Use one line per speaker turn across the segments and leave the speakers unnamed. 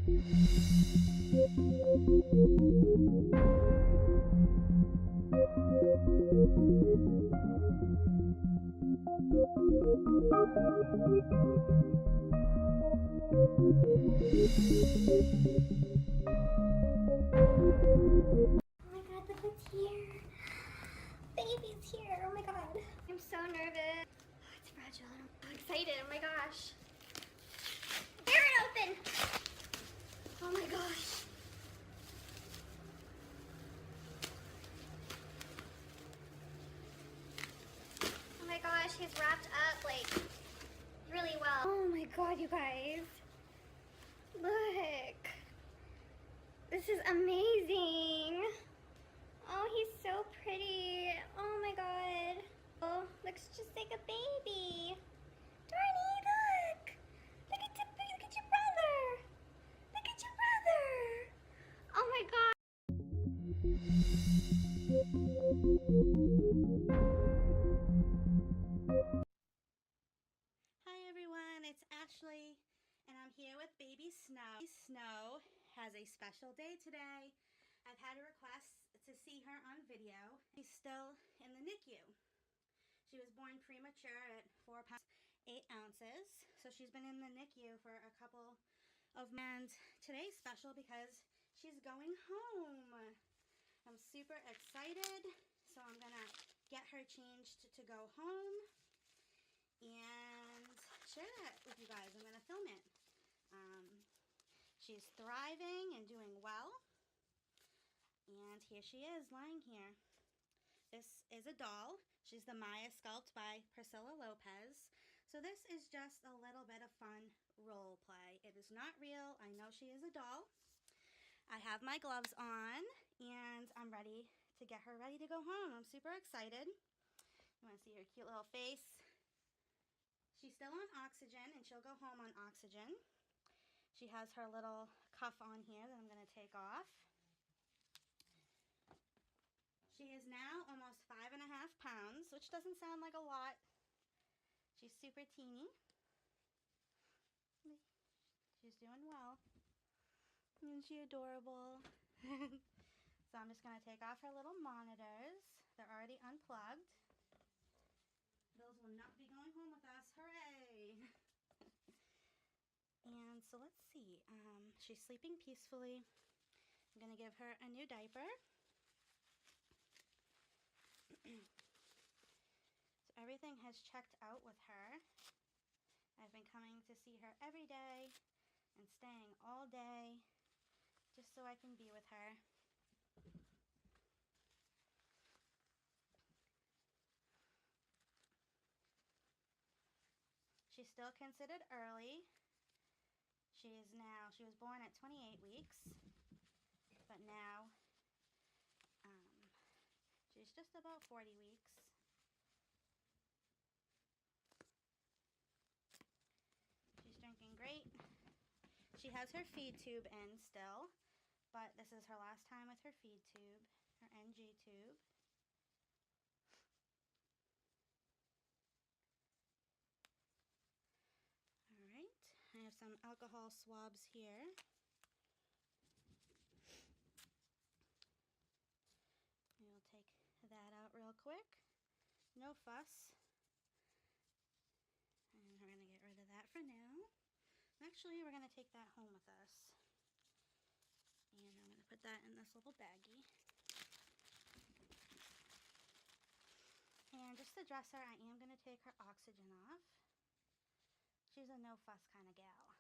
my god, the foot's here. Baby's here. Oh my god. I'm so nervous. Oh, it's fragile. I'm so excited. Oh my gosh. Tear it open. Oh my gosh. Oh my gosh, he's wrapped up like really well. Oh my god, you guys. Look. This is amazing. Oh, he's so pretty. Oh my god. Oh, looks just like a baby. Darnie, look. Look at your brother. Look at your brother. Oh my god.
Hi everyone, it's Ashley and I'm here with baby Snow. Snow has a special day today. I've had a request to see her on video. She's still in the NICU. She was born premature at 4 pounds 8 ounces, so she's been in the NICU for a couple of months. Today's special because she's going home. I'm super excited, so I'm gonna get her changed to go home and share that with you guys. I'm gonna film it. She's thriving and doing well, and here she is lying here. This is a doll. She's the Maya sculpt by Priscilla Lopez. So this is just a little bit of fun role play. It is not real. I know she is a doll. I have my gloves on and I'm ready to get her ready to go home. I'm super excited. You want to see her cute little face? She's still on oxygen and she'll go home on oxygen. She has her little cuff on here that I'm going to take off. She is now almost 5.5 pounds, which doesn't sound like a lot. She's super teeny. She's doing well. Isn't she adorable? So I'm just going to take off her little monitors. They're already unplugged. Those will not be going home with us. Hooray! And so let's see. She's sleeping peacefully. I'm going to give her a new diaper. So everything has checked out with her. I've been coming to see her every day and staying all day just so I can be with her. She's still considered early. She was born at 28 weeks, but now she's just about 40 weeks. She's drinking great. She has her feed tube in still, but this is her last time with her feed tube, her NG tube. Alright, I have some alcohol swabs here. We'll take that out real quick. No fuss. And we're going to get rid of that for now. Actually, we're going to take that home with us. And I'm going to put that in this little baggie. And just to dress her, I am going to take her oxygen off. She's a no-fuss kind of gal.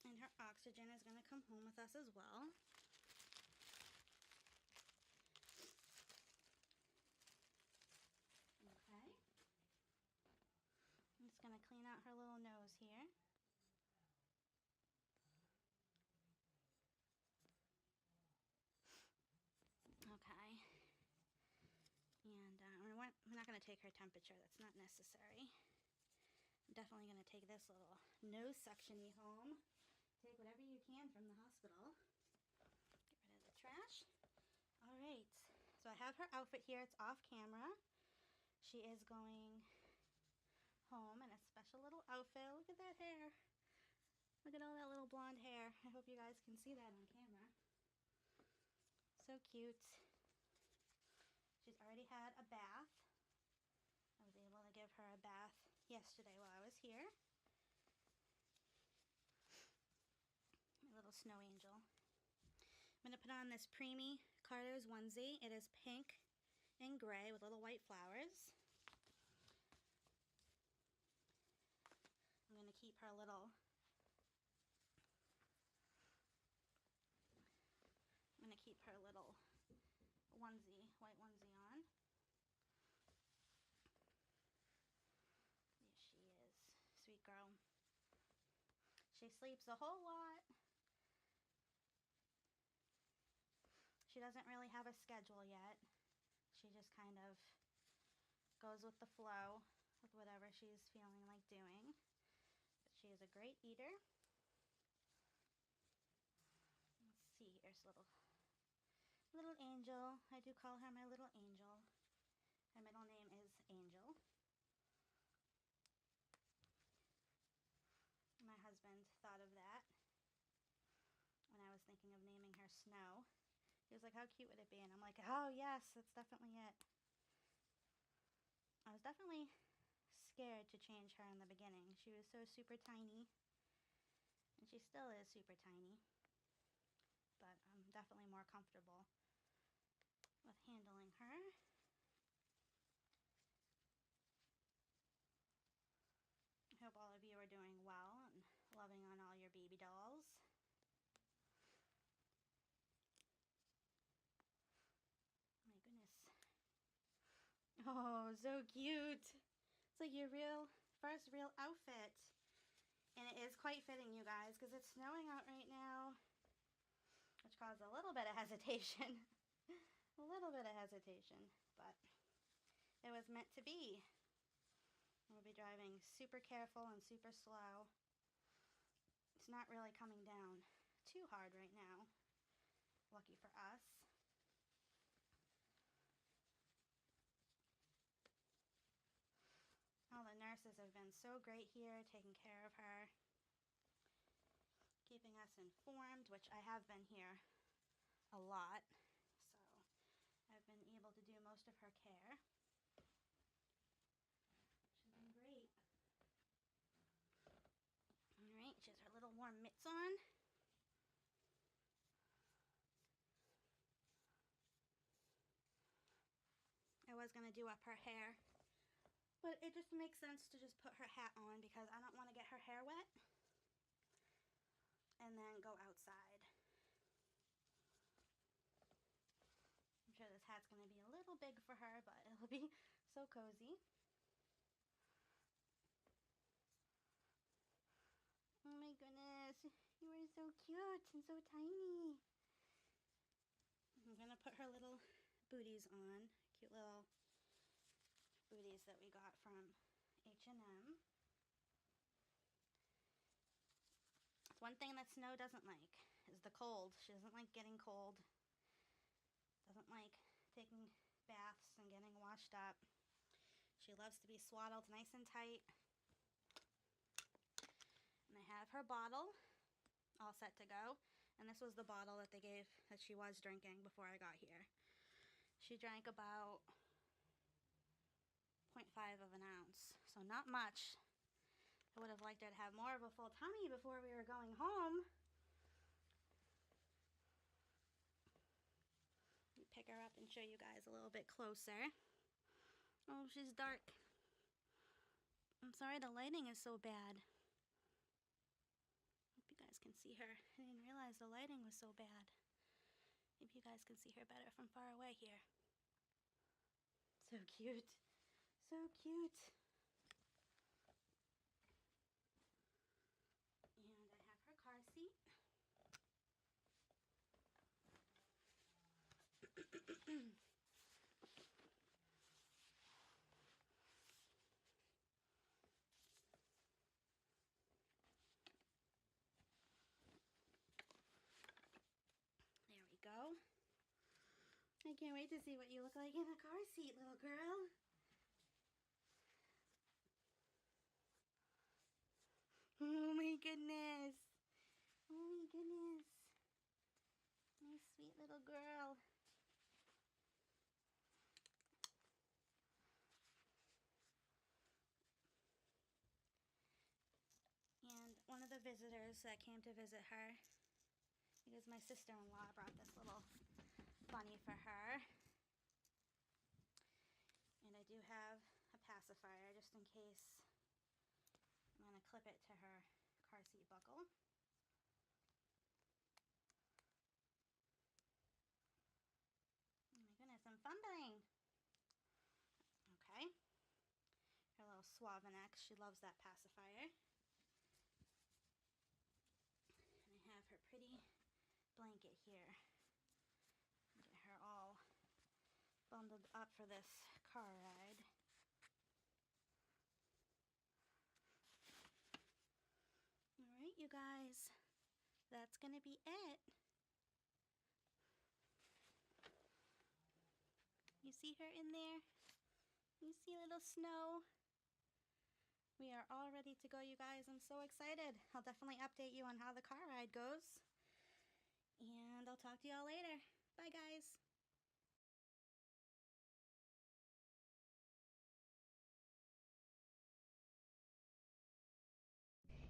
And her oxygen is going to come home with us as well. Okay. I'm just going to clean out her little nose here. Okay. And we're not going to take her temperature. That's not necessary. I'm definitely going to take this little nose suction-y home. Take whatever you can from the hospital. Get rid of the trash. All right. So I have her outfit here. It's off camera. She is going home in a special little outfit. Look at that hair. Look at all blonde hair. I hope you guys can see that on camera. So cute. She's already had a bath. I was able to give her a bath yesterday while I was here. My little snow angel. I'm going to put on this preemie Carter's onesie. It is pink and gray with little white flowers. I'm going to keep her little onesie, white onesie on. There she is. Sweet girl. She sleeps a whole lot. She doesn't really have a schedule yet. She just kind of goes with the flow with whatever she's feeling like doing. But she is a great eater. Let's see, here's little angel. I do call her my little angel. Her middle name is Angel. My husband thought of that when I was thinking of naming her Snow. He was like, how cute would it be? And I'm like, oh yes, that's definitely it. I was definitely scared to change her in the beginning. She was so super tiny, and she still is super tiny, but I'm definitely more comfortable with handling her. I hope all of you are doing well and loving on all your baby dolls. My goodness. Oh, so cute. It's like your first real outfit. And it is quite fitting, you guys, because it's snowing out right now, which caused a little bit of hesitation. A little bit of hesitation, but it was meant to be. We'll be driving super careful and super slow. It's not really coming down too hard right now. Lucky for us. All the nurses have been so great here, taking care of her, keeping us informed, which I have been here a lot. So I've been able to do most of her care. She's been great. Alright, she has her little warm mitts on. I was going to do up her hair, but it just makes sense to just put her hat on because I don't want to get her hair wet and then go outside. I'm sure this hat's going to be a little big for her, but it'll be so cozy. Oh my goodness, you are so cute and so tiny. I'm going to put her little booties on, cute little booties that we got from H&M. It's one thing that Snow doesn't like, is the cold. She doesn't like getting cold. Doesn't like taking baths and getting washed up. She loves to be swaddled nice and tight. And I have her bottle all set to go. And this was the bottle that they gave, that she was drinking before I got here. She drank about 0.5 of an ounce, so not much. I would have liked her to have more of a full tummy before we were going home. Let me pick her up and show you guys a little bit closer. Oh, she's dark. I'm sorry the lighting is so bad. Hope you guys can see her. I didn't realize the lighting was so bad. Maybe you guys can see her better from far away here. So cute. So cute. And I have her car seat. There we go. I can't wait to see what you look like in the car seat, little girl. Oh my goodness. Oh the visitors that came to visit her, because my sister-in-law brought this little bunny for her. And I do have a pacifier just in case. I'm going to clip it to her car seat buckle. Oh my goodness, I'm fumbling. Okay. Her little Suavenex, she loves that pacifier. And I have her pretty blanket here. Get her all bundled up for this car ride. Alright, you guys, that's gonna be it. You see her in there? You see little Snow? We are all ready to go, you guys. I'm so excited. I'll definitely update you on how the car ride goes. And I'll talk to y'all later. Bye, guys.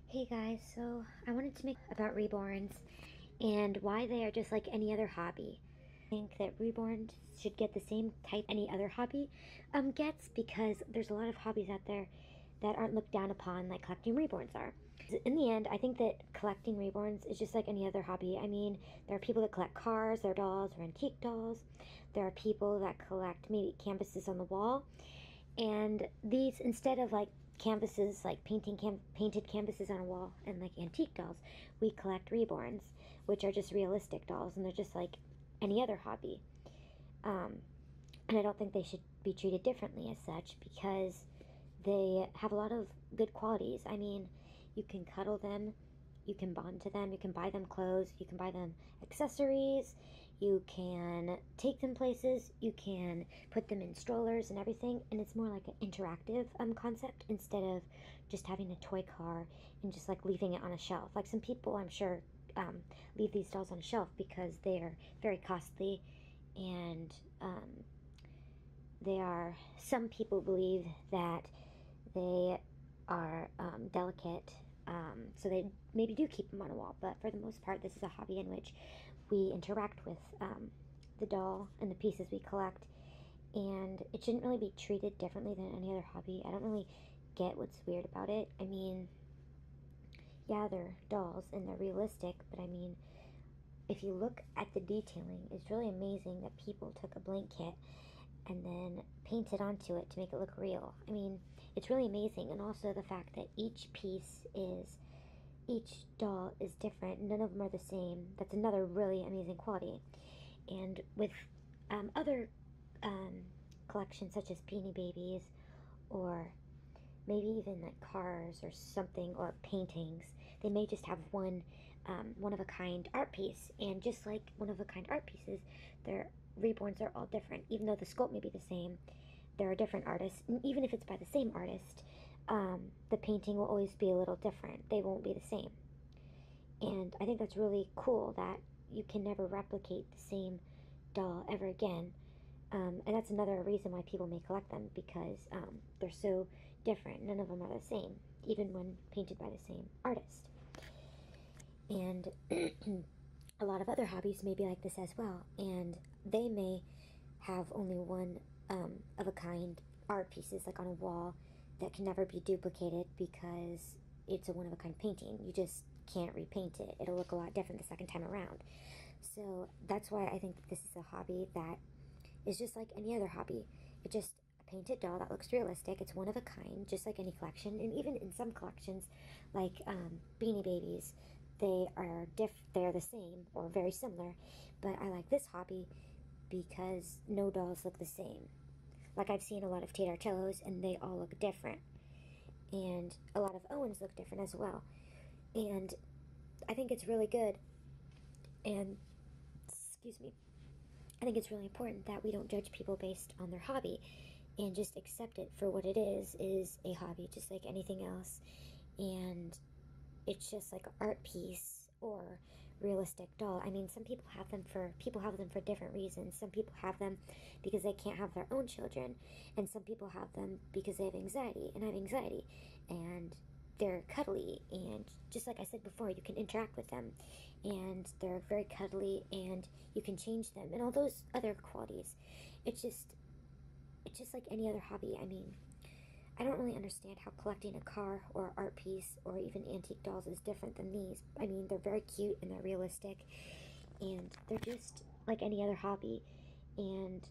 Hey guys, so I wanted to make about Reborns and why they are just like any other hobby. I think that Reborns should get the same type any other hobby gets, because there's a lot of hobbies out there that aren't looked down upon like collecting Reborns are. In the end, I think that collecting Reborns is just like any other hobby. I mean, there are people that collect cars, or dolls, or antique dolls. There are people that collect maybe canvases on the wall. And these, instead of like canvases, like painted canvases on a wall and like antique dolls, we collect Reborns, which are just realistic dolls, and they're just like any other hobby. And I don't think they should be treated differently as such, because they have a lot of good qualities. I mean, you can cuddle them, you can bond to them, you can buy them clothes, you can buy them accessories, you can take them places, you can put them in strollers and everything, and it's more like an interactive concept, instead of just having a toy car and just like leaving it on a shelf. Like some people, I'm sure, leave these dolls on a shelf because they are very costly, and some people believe that they are delicate, so they maybe do keep them on a wall. But for the most part, this is a hobby in which we interact with the doll and the pieces we collect, and it shouldn't really be treated differently than any other hobby. I don't really get what's weird about it. I mean, yeah, they're dolls and they're realistic, but I mean, if you look at the detailing, it's really amazing that people took a blank kit and then painted onto it to make it look real. I mean, it's really amazing. And also the fact that each doll is different. None of them are the same. That's another really amazing quality. And with other collections such as Beanie Babies, or maybe even like cars or something, or paintings, they may just have one one-of-a-kind art piece. And just like one-of-a-kind art pieces, their Reborns are all different. Even though the sculpt may be the same, there are different artists. And even if it's by the same artist, the painting will always be a little different. They won't be the same. And I think that's really cool that you can never replicate the same doll ever again. And that's another reason why people may collect them, because they're so different. None of them are the same, even when painted by the same artist. And a lot of other hobbies may be like this as well, and they may have only one of a kind art pieces like on a wall that can never be duplicated, because it's a one of a kind painting. You just can't repaint it. It'll look a lot different the second time around. So that's why I think that this is a hobby that is just like any other hobby. It's just a painted doll that looks realistic. It's one of a kind, just like any collection. And even in some collections, like Beanie Babies, they're the same or very similar. But I like this hobby because no dolls look the same. Like, I've seen a lot of Tatarcellos and they all look different. And a lot of Owens look different as well. And I think it's really good. And, excuse me, I think it's really important that we don't judge people based on their hobby, and just accept it for what it is a hobby, just like anything else. And it's just like an art piece or realistic doll. I mean, some people have them for different reasons. Some people have them because they can't have their own children, and some people have them because they have anxiety, and I have anxiety. And
they're cuddly, and just like I said before, you can interact with them, and they're very cuddly, and you can change them, and all those other qualities. It's just like any other hobby. I mean, I don't really understand how collecting a car or art piece or even antique dolls is different than these. I mean, they're very cute and they're realistic, and they're just like any other hobby. And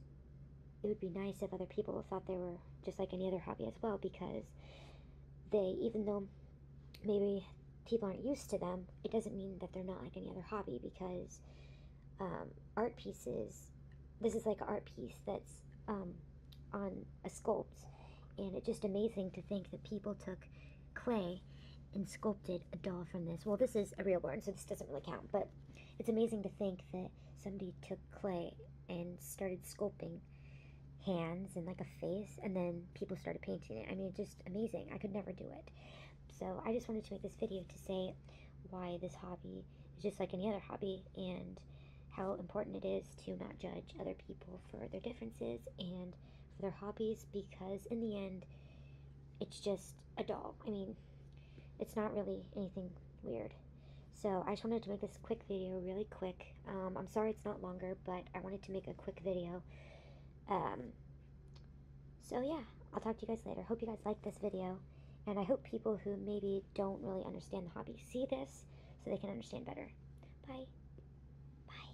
it would be nice if other people thought they were just like any other hobby as well, because even though maybe people aren't used to them, it doesn't mean that they're not like any other hobby, because art pieces, this is like an art piece that's on a sculpt, and it's just amazing to think that people took clay and sculpted a doll from this. Well, this is a Reborn, so this doesn't really count, but it's amazing to think that somebody took clay and started sculpting hands and like a face, and then people started painting it. I mean, just amazing. I could never do it. So I just wanted to make this video to say why this hobby is just like any other hobby, and how important it is to not judge other people for their differences and for their hobbies, because in the end, it's just a doll. I mean, it's not really anything weird. So I just wanted to make this quick video really quick. I'm sorry it's not longer, but I wanted to make a quick video. So yeah, I'll talk to you guys later. Hope you guys like this video, and I hope people who maybe don't really understand the hobby see this so they can understand better. Bye. Bye.